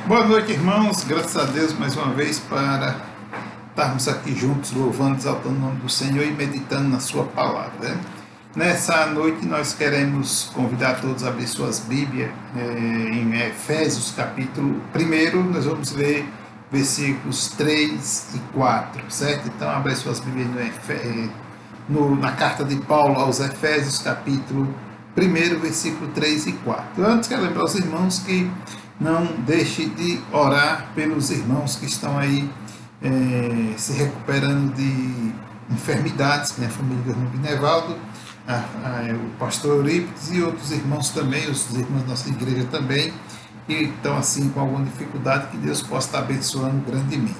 Boa noite, irmãos. Graças a Deus mais uma vez para estarmos aqui juntos, louvando, exaltando o nome do Senhor e meditando na sua palavra, né? Nessa noite nós queremos convidar todos a abrir suas Bíblias em Efésios capítulo 1. Nós vamos ler versículos 3 e 4, certo? Então abre suas Bíblias na carta de Paulo aos Efésios capítulo 1, versículo 3 e 4. Antes quero lembrar os irmãos que não deixe de orar pelos irmãos que estão aí se recuperando de enfermidades, que é a família do Nevaldo, o pastor Eurípides e outros irmãos também, os irmãos da nossa igreja também, que estão assim com alguma dificuldade, que Deus possa estar abençoando grandemente.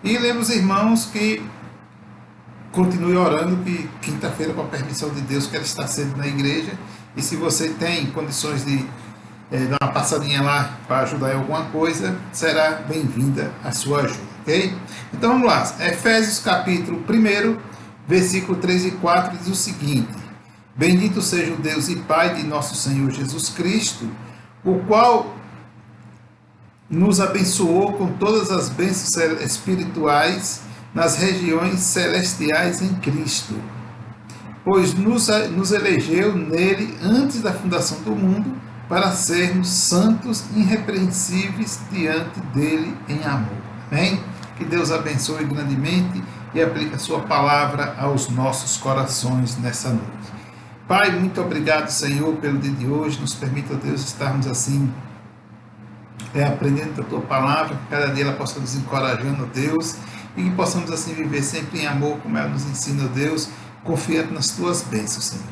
E lembro os irmãos que continue orando, que quinta-feira, com a permissão de Deus, quero estar cedo na igreja, e se você tem condições de dar uma passadinha lá para ajudar em alguma coisa, será bem-vinda a sua ajuda, ok? Então vamos lá, Efésios capítulo 1, versículo 3 e 4 diz o seguinte: Bendito seja o Deus e Pai de nosso Senhor Jesus Cristo, o qual nos abençoou com todas as bênçãos espirituais nas regiões celestiais em Cristo, pois nos elegeu nele antes da fundação do mundo, para sermos santos, irrepreensíveis diante dele em amor. Amém? Que Deus abençoe grandemente e aplique a sua palavra aos nossos corações nessa noite. Pai, muito obrigado, Senhor, pelo dia de hoje. Nos permita, Deus, estarmos assim, aprendendo da tua palavra, que cada dia ela possa nos encorajando, Deus, e que possamos assim viver sempre em amor, como ela nos ensina, Deus, confiando nas tuas bênçãos, Senhor.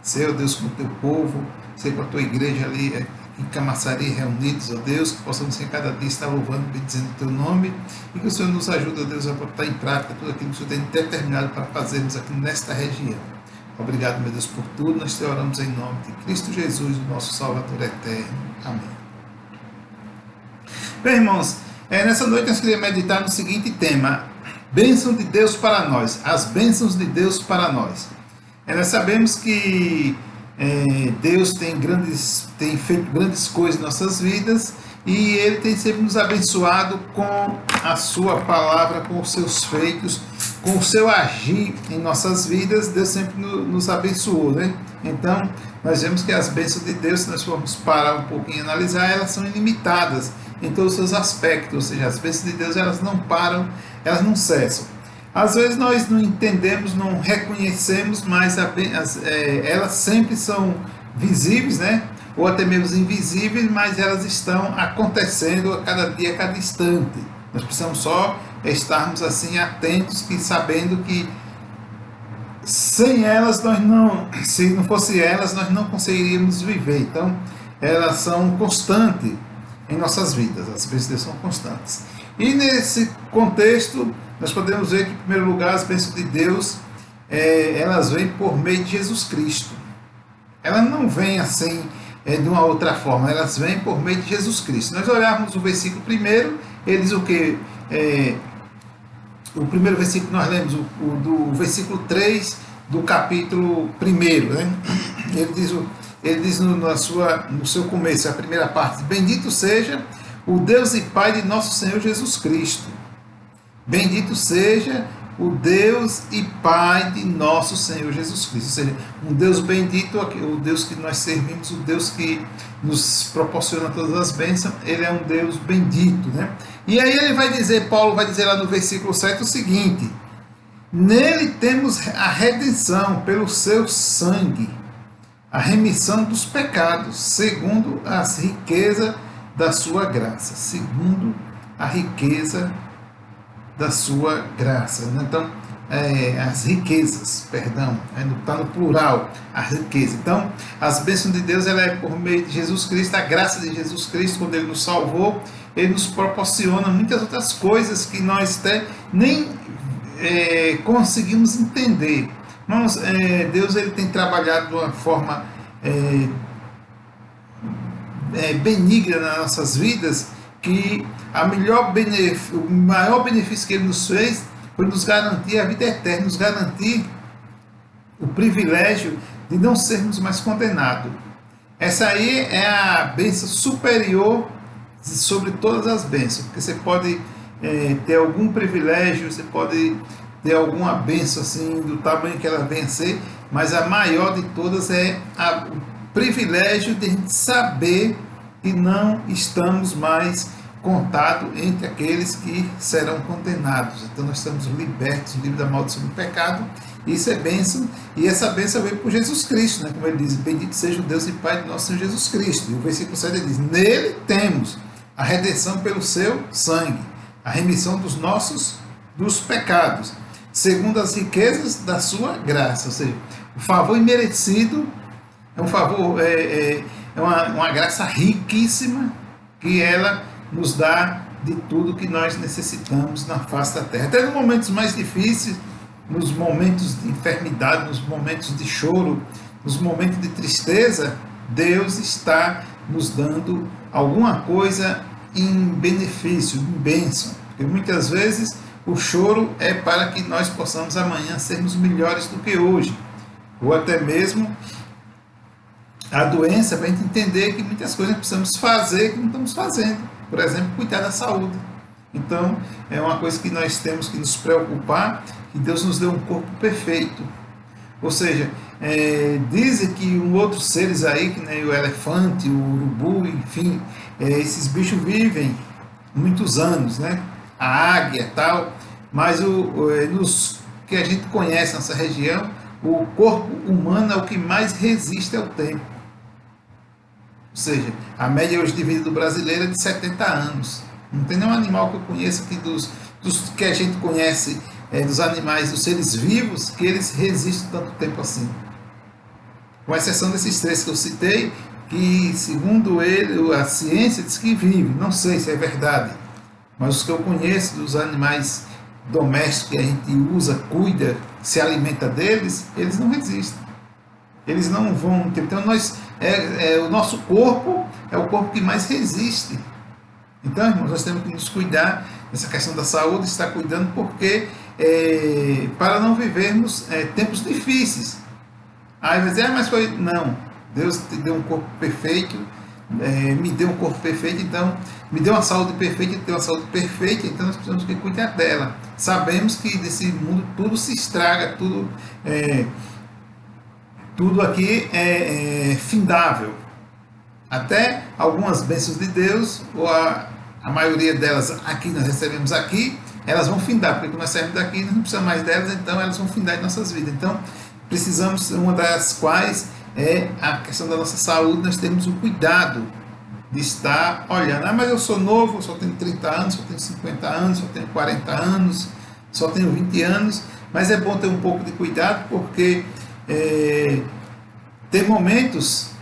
Senhor, Deus, com o teu povo, ser com a tua igreja ali em Camaçari reunidos, ó Deus, que possamos em cada dia estar louvando e bendizendo o teu nome, e que o Senhor nos ajude, ó Deus, a botar em prática tudo aquilo que o Senhor tem determinado para fazermos aqui nesta região. Obrigado, meu Deus, por tudo. Nós te oramos em nome de Cristo Jesus, o nosso Salvador eterno. Amém. Bem, irmãos, nessa noite nós queríamos meditar no seguinte tema: bênção de Deus para nós, as bênçãos de Deus para nós. Nós sabemos que Deus tem feito grandes coisas em nossas vidas, e Ele tem sempre nos abençoado com a sua palavra, com os seus feitos, com o seu agir em nossas vidas. Deus sempre nos abençoou, né? Então, nós vemos que as bênçãos de Deus, se nós formos parar um pouquinho e analisar, elas são ilimitadas em todos os seus aspectos, ou seja, as bênçãos de Deus, elas não param, elas não cessam. Às vezes nós não entendemos, não reconhecemos, mas elas sempre são visíveis, né? Ou até mesmo invisíveis, mas elas estão acontecendo a cada dia, a cada instante. Nós precisamos só estarmos assim atentos, sabendo que sem elas se não fosse elas, nós não conseguiríamos viver. Então, elas são constantes em nossas vidas, as bênçãos de Deus são constantes. E nesse contexto, nós podemos ver que, em primeiro lugar, as bênçãos de Deus, elas vêm por meio de Jesus Cristo. Elas não vêm assim, de uma outra forma, elas vêm por meio de Jesus Cristo. Nós olharmos o versículo primeiro, ele diz o que? O primeiro versículo que nós lemos, do versículo 3 do capítulo 1, né? Ele diz no seu começo, a primeira parte: Bendito seja o Deus e Pai de nosso Senhor Jesus Cristo. Bendito seja o Deus e Pai de nosso Senhor Jesus Cristo. Ou seja, um Deus bendito, o Deus que nós servimos, o Deus que nos proporciona todas as bênçãos, ele é um Deus bendito, né? E aí Paulo vai dizer lá no versículo 7 o seguinte: Nele temos a redenção pelo seu sangue, a remissão dos pecados, segundo as riquezas da sua graça. Segundo a riqueza da sua graça. Então, as riquezas, está no plural, a riqueza. Então, as bênçãos de Deus, ela é por meio de Jesus Cristo, a graça de Jesus Cristo, quando Ele nos salvou, Ele nos proporciona muitas outras coisas que nós até nem conseguimos entender. Mas Deus, ele tem trabalhado de uma forma benigna nas nossas vidas, que o maior benefício que Ele nos fez foi nos garantir a vida eterna, nos garantir o privilégio de não sermos mais condenados. Essa aí é a bênção superior sobre todas as bênçãos, porque você pode ter algum privilégio, você pode ter alguma bênção assim, do tamanho que ela venha a ser, mas a maior de todas é o privilégio de a gente saber que não estamos mais contados entre aqueles que serão condenados. Então nós estamos libertos, livres da maldição do pecado. Isso é bênção, e essa bênção veio por Jesus Cristo, né? Como ele diz, bendito seja o Deus e Pai de nosso Senhor Jesus Cristo. E o versículo 7 diz, nele temos a redenção pelo seu sangue, a remissão dos pecados, segundo as riquezas da sua graça. Ou seja, o favor imerecido é um favor, uma graça riquíssima, que ela nos dá de tudo que nós necessitamos na face da terra. Até nos momentos mais difíceis, nos momentos de enfermidade, nos momentos de choro, nos momentos de tristeza, Deus está nos dando alguma coisa em benefício, em bênção. Porque muitas vezes o choro é para que nós possamos amanhã sermos melhores do que hoje. Ou até mesmo a doença, para a gente entender que muitas coisas precisamos fazer que não estamos fazendo. Por exemplo, cuidar da saúde. Então, é uma coisa que nós temos que nos preocupar, que Deus nos deu um corpo perfeito. Ou seja, dizem que outros seres aí, que nem o elefante, o urubu, enfim, esses bichos vivem muitos anos, né? A águia e tal, mas nos que a gente conhece nessa região, o corpo humano é o que mais resiste ao tempo. Ou seja, a média hoje de vida do brasileiro é de 70 anos. Não tem nenhum animal que eu conheça que dos que a gente conhece, dos animais, dos seres vivos, que eles resistem tanto tempo assim. Com exceção desses três que eu citei, que segundo ele, a ciência diz que vive. Não sei se é verdade, mas os que eu conheço dos animais domésticos que a gente usa, cuida, se alimenta deles, eles não resistem. Eles não vão. Então o nosso corpo é o corpo que mais resiste. Então, irmãos, nós temos que nos cuidar dessa questão da saúde, estar cuidando, porque para não vivermos tempos difíceis. Aí vai dizer, mas foi. Não, Deus te deu um corpo perfeito, me deu um corpo perfeito, então me deu uma saúde perfeita, te deu uma saúde perfeita, então nós precisamos que cuidar dela. Sabemos que nesse mundo tudo se estraga, tudo aqui é findável. Até algumas bênçãos de Deus, ou a maioria delas aqui nós recebemos aqui, elas vão findar, porque quando nós saímos daqui nós não precisamos mais delas, então elas vão findar em nossas vidas. Então precisamos, uma das quais é a questão da nossa saúde, nós temos o cuidado de estar olhando, mas eu sou novo, eu só tenho 30 anos, só tenho 50 anos, só tenho 40 anos, só tenho 20 anos, mas é bom ter um pouco de cuidado, porque tem momentos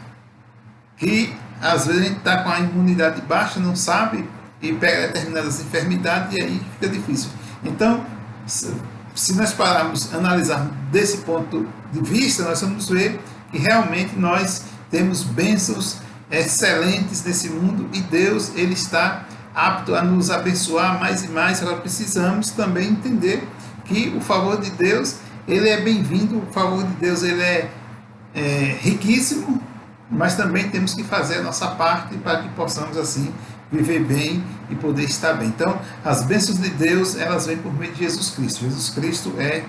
que às vezes a gente está com a imunidade baixa, não sabe, e pega determinadas enfermidades e aí fica difícil. Então, se nós pararmos, analisarmos desse ponto de vista, nós vamos ver que realmente nós temos bênçãos excelentes nesse mundo e Deus, ele está apto a nos abençoar mais e mais. Agora precisamos também entender que o favor de Deus, ele é bem-vindo, o favor de Deus, ele é riquíssimo, mas também temos que fazer a nossa parte para que possamos assim viver bem e poder estar bem. Então, as bênçãos de Deus, elas vêm por meio de Jesus Cristo. Jesus Cristo é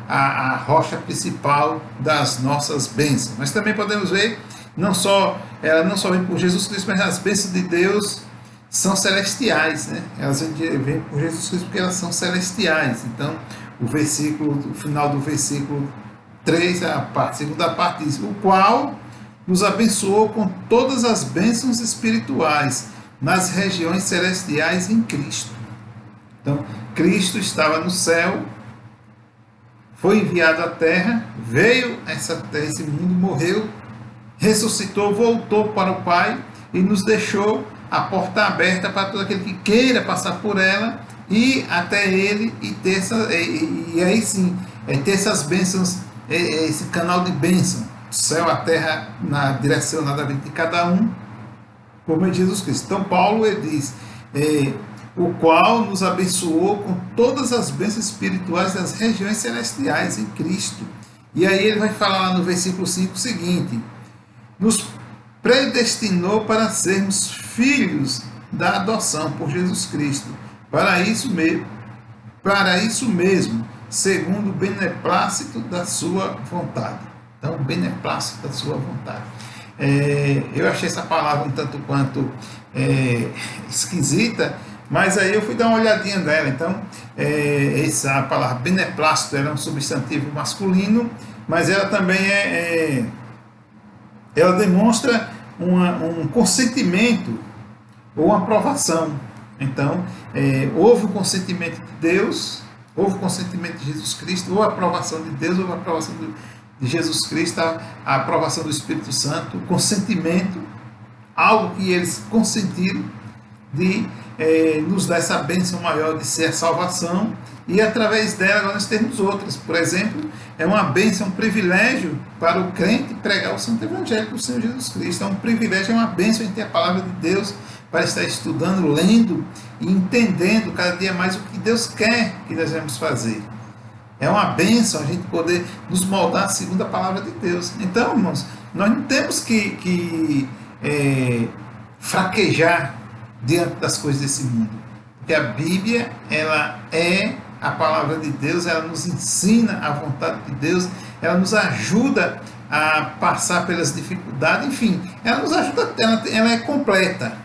a rocha principal das nossas bênçãos. Mas também podemos ver, ela não só vem por Jesus Cristo, mas as bênçãos de Deus são celestiais, né? Elas vêm por Jesus Cristo porque elas são celestiais. Então, o final do versículo 3, a segunda parte diz, o qual nos abençoou com todas as bênçãos espirituais nas regiões celestiais em Cristo. Então, Cristo estava no céu, foi enviado à terra, veio a esse mundo, morreu, ressuscitou, voltou para o Pai e nos deixou a porta aberta para todo aquele que queira passar por ela e até Ele e aí sim, ter essas bênçãos, esse canal de bênção, céu, a terra, na direção da vida de cada um, por meio de Jesus Cristo. Então Paulo ele diz, o qual nos abençoou com todas as bênçãos espirituais das regiões celestiais em Cristo. E aí ele vai falar lá no versículo 5 o seguinte, nos predestinou para sermos filhos da adoção por Jesus Cristo. Para isso mesmo, segundo o beneplácito da sua vontade. Então, beneplácito da sua vontade. Eu achei essa palavra um tanto quanto esquisita, mas aí eu fui dar uma olhadinha nela. Então, essa palavra beneplácito ela é um substantivo masculino, mas ela também ela demonstra um consentimento ou uma aprovação. Então, houve o consentimento de Deus, houve o consentimento de Jesus Cristo, ou a aprovação de Deus, ou a aprovação de Jesus Cristo, a aprovação do Espírito Santo, o consentimento, algo que eles consentiram de nos dar essa bênção maior de ser a salvação, e através dela nós temos outras. Por exemplo, é uma bênção, um privilégio para o crente pregar o Santo Evangelho do Senhor Jesus Cristo. É um privilégio, é uma bênção em ter a palavra de Deus, para estar estudando, lendo e entendendo cada dia mais o que Deus quer que nós vamos fazer. É uma bênção a gente poder nos moldar segundo a palavra de Deus. Então, irmãos, nós não temos que fraquejar diante das coisas desse mundo. Porque a Bíblia, ela é a palavra de Deus, ela nos ensina a vontade de Deus, ela nos ajuda a passar pelas dificuldades, enfim, ela nos ajuda, ela é completa.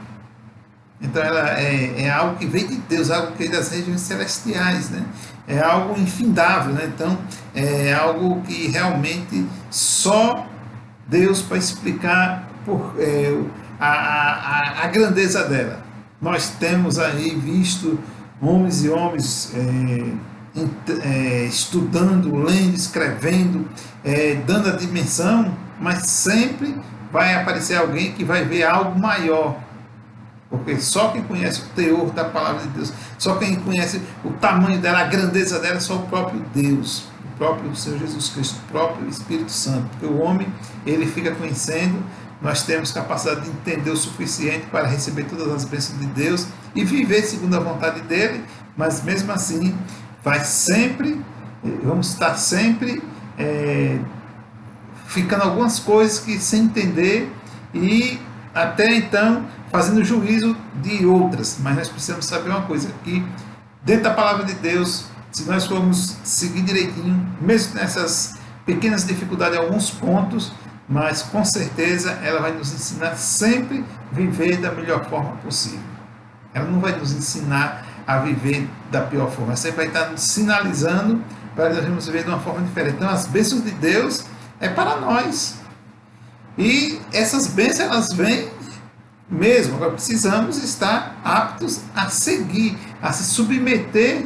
Então ela é algo que vem de Deus, algo que vem das regiões celestiais, né? É algo infindável, né? Então é algo que realmente só Deus para explicar a grandeza dela. Nós temos aí visto homens e homens estudando, lendo, escrevendo, dando a dimensão, mas sempre vai aparecer alguém que vai ver algo maior. Porque só quem conhece o teor da palavra de Deus, só quem conhece o tamanho dela, a grandeza dela, é só o próprio Deus, o próprio Senhor Jesus Cristo, o próprio Espírito Santo. Porque o homem, ele fica conhecendo, nós temos capacidade de entender o suficiente para receber todas as bênçãos de Deus e viver segundo a vontade dele, mas mesmo assim, vamos estar sempre ficando algumas coisas que sem entender e até então fazendo juízo de outras. Mas nós precisamos saber uma coisa, que dentro da palavra de Deus, se nós formos seguir direitinho, mesmo nessas pequenas dificuldades em alguns pontos, mas com certeza ela vai nos ensinar sempre a viver da melhor forma possível. Ela não vai nos ensinar a viver da pior forma, ela sempre vai estar nos sinalizando para nós vamos viver de uma forma diferente. Então as bênçãos de Deus é para nós, e essas bênçãos elas vêm mesmo. Agora precisamos estar aptos a seguir, a se submeter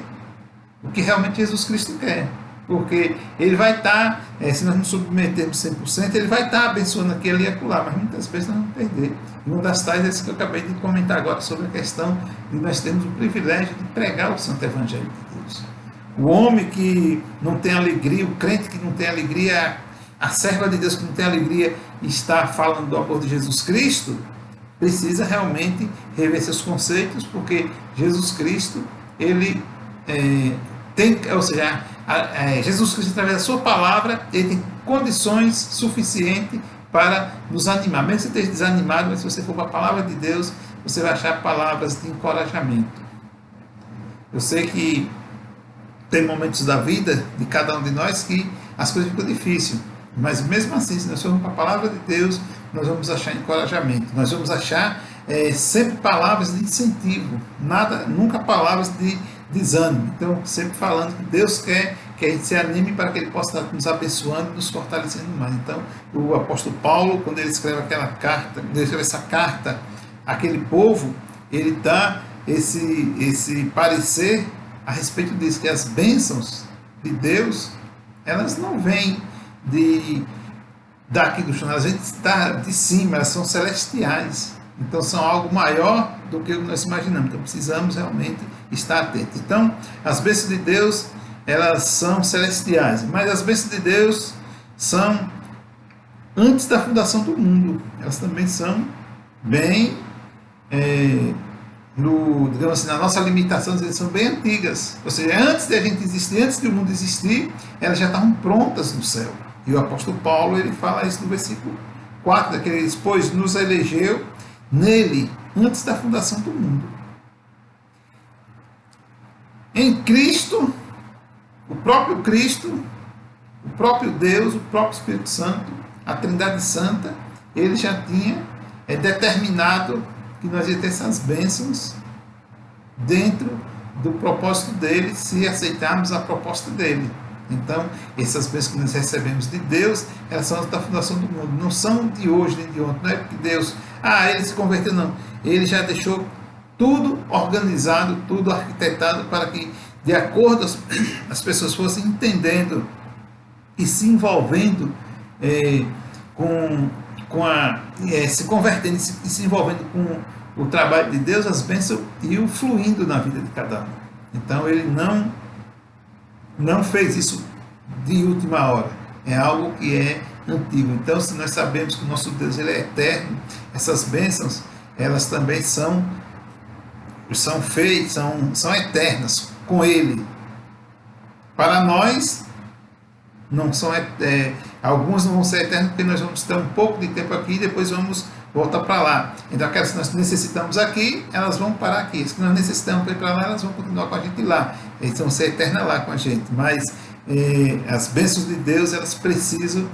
o que realmente Jesus Cristo quer, porque ele vai estar, se nós nos submetermos 100%, ele vai estar abençoando aqui, ali e acolá, mas muitas vezes nós vamos perder. E uma das tais é isso que eu acabei de comentar agora, sobre a questão de nós termos o privilégio de pregar o Santo Evangelho de Deus. O homem que não tem alegria, o crente que não tem alegria, a serva de Deus que não tem alegria e está falando do amor de Jesus Cristo, precisa realmente rever seus conceitos, porque Jesus Cristo, ele Jesus Cristo, através da sua palavra, ele tem condições suficientes para nos animar. Mesmo que você esteja desanimado, mas se você for para a palavra de Deus, você vai achar palavras de encorajamento. Eu sei que tem momentos da vida de cada um de nós que as coisas ficam difíceis, mas mesmo assim, se nós formos para a palavra de Deus, nós vamos achar encorajamento, nós vamos achar sempre palavras de incentivo, nunca palavras de desânimo. Então, sempre falando que Deus quer que a gente se anime para que Ele possa estar nos abençoando, nos fortalecendo mais. Então, o apóstolo Paulo, quando ele escreve aquela carta, quando ele escreve essa carta àquele povo, ele dá esse parecer a respeito disso, que as bênçãos de Deus, elas não vêm daqui do chão, elas vêm de cima, elas são celestiais. Então são algo maior do que nós imaginamos. Então precisamos realmente estar atentos. Então as bênçãos de Deus, elas são celestiais, mas as bênçãos de Deus são antes da fundação do mundo. Elas também são bem, digamos assim, na nossa limitação, elas são bem antigas. Ou seja, antes de a gente existir, antes de o mundo existir, elas já estavam prontas no céu. E o apóstolo Paulo, ele fala isso no versículo 4, daquele diz, pois nos elegeu nele antes da fundação do mundo. Em Cristo, o próprio Deus, o próprio Espírito Santo, a Trindade Santa, ele já tinha determinado que nós ia ter essas bênçãos dentro do propósito dele, se aceitarmos a proposta dele. Então, essas bênçãos que nós recebemos de Deus, elas são da fundação do mundo, não são de hoje nem de ontem, não é porque Deus, ele se converteu, não. Ele já deixou tudo organizado, tudo arquitetado para que, de acordo, as pessoas fossem entendendo e se envolvendo se convertendo e se envolvendo com o trabalho de Deus, as bênçãos iam fluindo na vida de cada um. Então ele não fez isso de última hora, é algo que é antigo. Então, se nós sabemos que o nosso Deus ele é eterno, essas bênçãos elas também são feitas, são eternas com ele. Para nós não são, alguns não vão ser eternos porque nós vamos ter um pouco de tempo aqui e depois vamos voltar para lá. Então aquelas que nós necessitamos aqui, elas vão parar aqui. As que nós necessitamos para ir para lá, elas vão continuar com a gente lá. Eles vão ser eternas lá com a gente. Mas as bênçãos de Deus, elas precisam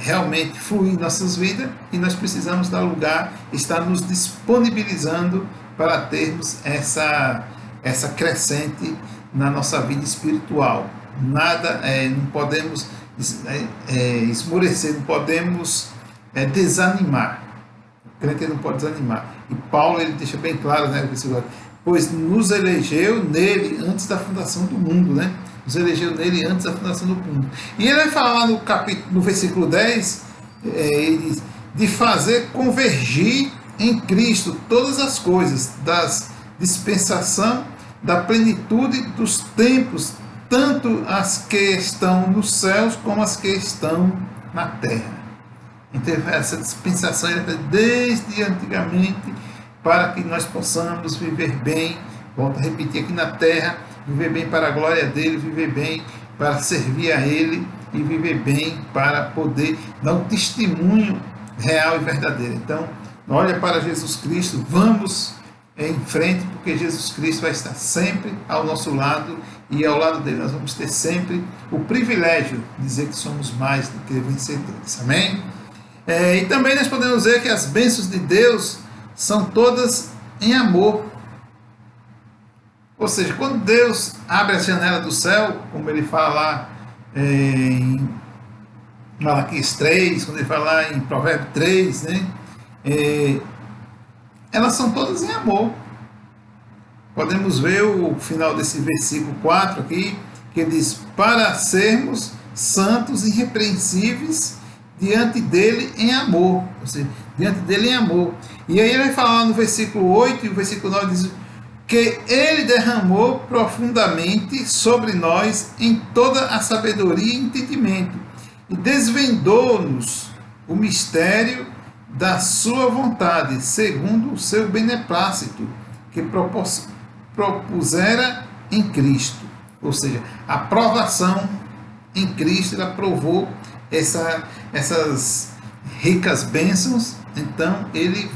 realmente fluir em nossas vidas e nós precisamos dar lugar, estar nos disponibilizando para termos essa crescente na nossa vida espiritual. Nada, não podemos esmorecer, não podemos desanimar. O crente não pode desanimar. E Paulo ele deixa bem claro, né, pois nos elegeu nele antes da fundação do mundo, né? Nos elegeu nele antes da fundação do mundo. E ele vai falar lá no versículo 10, ele diz, de fazer convergir em Cristo todas as coisas, das dispensação, da plenitude dos tempos, tanto as que estão nos céus como as que estão na terra. Então essa dispensação era desde antigamente para que nós possamos viver bem, volto a repetir, aqui na terra, viver bem para a glória dele, viver bem para servir a ele e viver bem para poder dar um testemunho real e verdadeiro. Então, olha para Jesus Cristo, vamos em frente, porque Jesus Cristo vai estar sempre ao nosso lado e ao lado dele nós vamos ter sempre o privilégio de dizer que somos mais do que vencedores. Amém? E também nós podemos ver que as bênçãos de Deus são todas em amor. Ou seja, quando Deus abre a janela do céu, como ele fala lá em Malaquias 3, quando ele fala lá em Provérbio 3, né? Elas são todas em amor. Podemos ver o final desse versículo 4 aqui, que ele diz, para sermos santos e irrepreensíveis diante dele em amor. Ou seja, diante dele em amor. E aí ele vai falar no versículo 8 e o versículo 9 diz que ele derramou profundamente sobre nós em toda a sabedoria e entendimento e desvendou-nos o mistério da sua vontade, segundo o seu beneplácito, que propusera em Cristo. Ou seja, a provação em Cristo, ele aprovou essas ricas bênçãos, então ele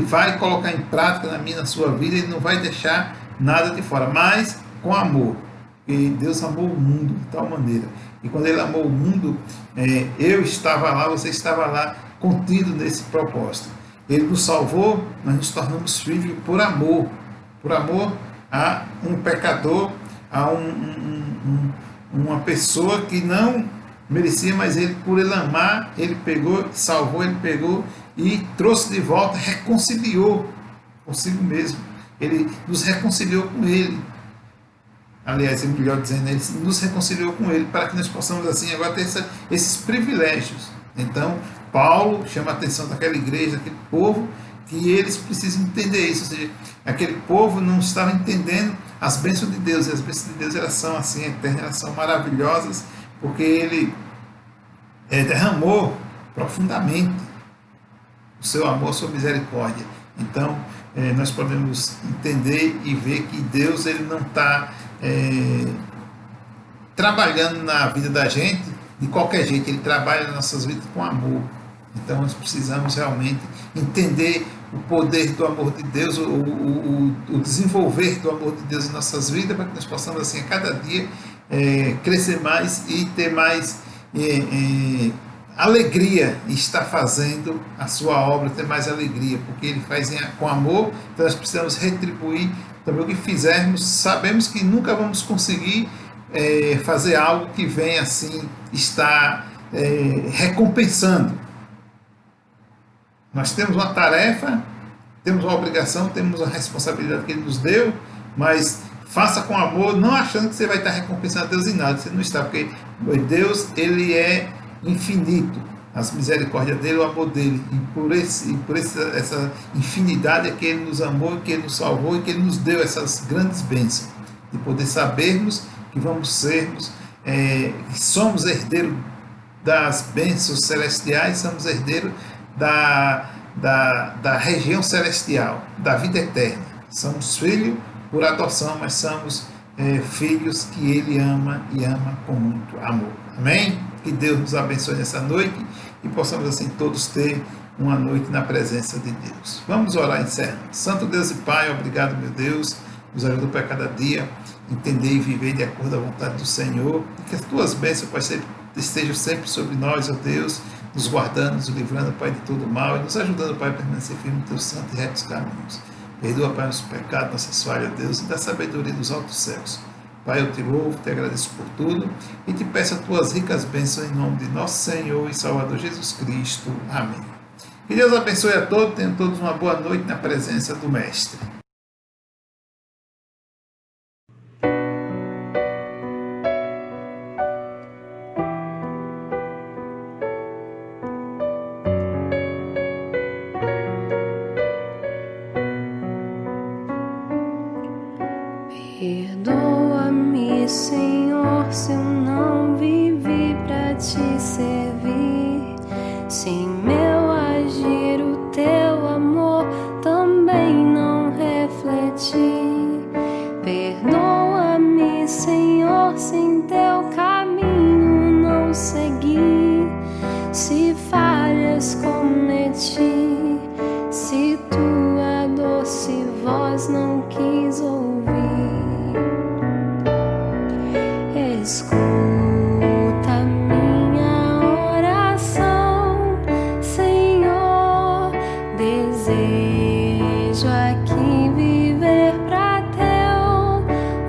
vai colocar em prática na minha, na sua vida, ele não vai deixar nada de fora, mas com amor. E Deus amou o mundo de tal maneira. E quando ele amou o mundo, eu estava lá, você estava lá, contido nesse propósito. Ele nos salvou, nós nos tornamos filhos por amor a um pecador, a uma pessoa que não merecia, mas ele, por ele amar, ele pegou, salvou, ele pegou e trouxe de volta, reconciliou consigo mesmo. Ele nos reconciliou com ele. Aliás, é melhor dizendo, ele nos reconciliou com ele para que nós possamos assim agora ter esses privilégios. Então, Paulo chama a atenção daquela igreja, daquele povo, que eles precisam entender isso. Ou seja, aquele povo não estava entendendo as bênçãos de Deus. E as bênçãos de Deus, elas são assim, eternas, elas são maravilhosas, porque ele derramou profundamente o seu amor, a sua misericórdia. Então, nós podemos entender e ver que Deus ele não está trabalhando na vida da gente de qualquer jeito, ele trabalha nas nossas vidas com amor. Então nós precisamos realmente entender o poder do amor de Deus, o desenvolver do amor de Deus em nossas vidas, para que nós possamos assim a cada dia crescer mais e ter mais alegria em estar fazendo a sua obra, ter mais alegria, porque ele faz com amor, então nós precisamos retribuir também o que fizermos. Sabemos que nunca vamos conseguir fazer algo que venha assim estar recompensando. Nós temos uma tarefa, temos uma obrigação, temos a responsabilidade que ele nos deu, mas faça com amor, não achando que você vai estar recompensando a Deus em nada. Você não está, porque Deus, ele é infinito, as misericórdias dele, o amor dele, e por essa infinidade é que ele nos amou, que ele nos salvou e que ele nos deu essas grandes bênçãos, de poder sabermos que vamos sermos, somos herdeiros das bênçãos celestiais, somos herdeiros da região celestial, da vida eterna. Somos filhos por adoção, mas somos filhos que ele ama e ama com muito amor. Amém? Que Deus nos abençoe nessa noite e possamos assim todos ter uma noite na presença de Deus. Vamos orar encerrando. Santo Deus e Pai, obrigado, meu Deus, nos ajuda para cada dia entender e viver de acordo à vontade do Senhor, e que as tuas bênçãos, Pai, estejam sempre sobre nós, ó Deus, nos guardando, nos livrando, Pai, de todo mal e nos ajudando, Pai, a permanecer firme no teu santo e retos caminhos. Perdoa, Pai, nossos pecados, nossas falhas, ó Deus, e dá sabedoria dos altos céus. Pai, eu te louvo, te agradeço por tudo e te peço as tuas ricas bênçãos em nome de nosso Senhor e Salvador Jesus Cristo. Amém. Que Deus abençoe a todos, tenham todos uma boa noite na presença do Mestre. Perdoa-me, Senhor, se eu não vivi pra te servir. Se em meu agir o teu amor também não refleti. Perdoa-me, Senhor, se em teu caminho não segui. Se falhas cometi, se tua doce voz não quis ouvir. Escuta minha oração, Senhor. Desejo aqui viver pra teu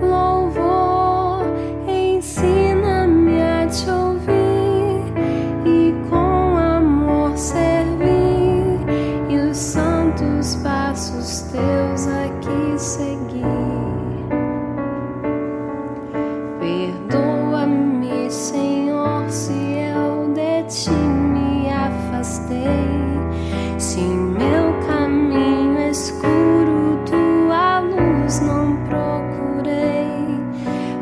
louvor. Ensina-me a te ouvir e com amor servir, e os santos passos teus aqui seguir. Perdoa-me, Senhor, se eu de ti me afastei, se em meu caminho escuro tua luz não procurei.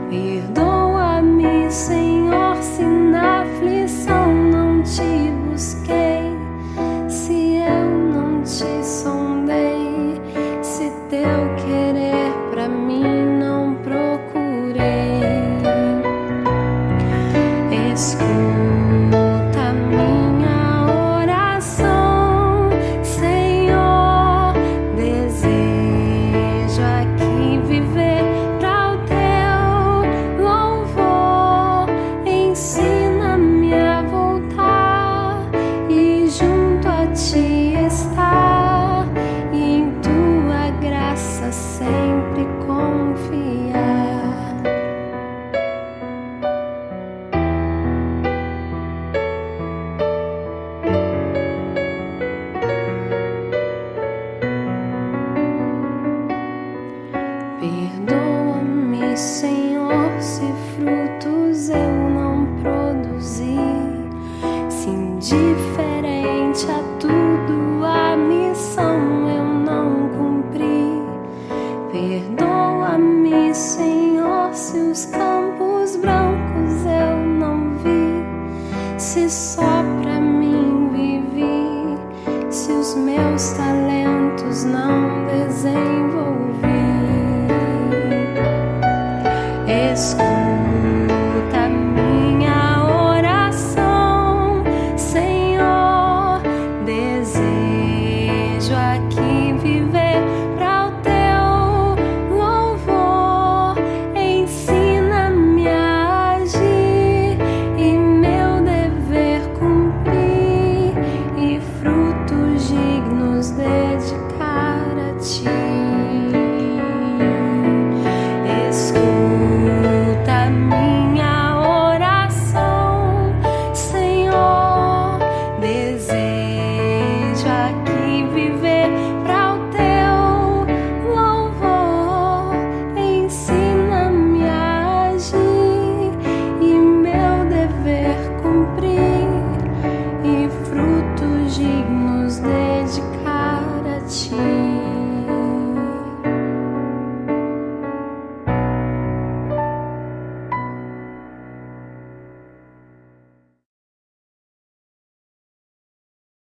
Perdoa-me, Senhor, se na aflição não te busquei, se eu não te sondei, se teu querer pra mim não procurei. Escuta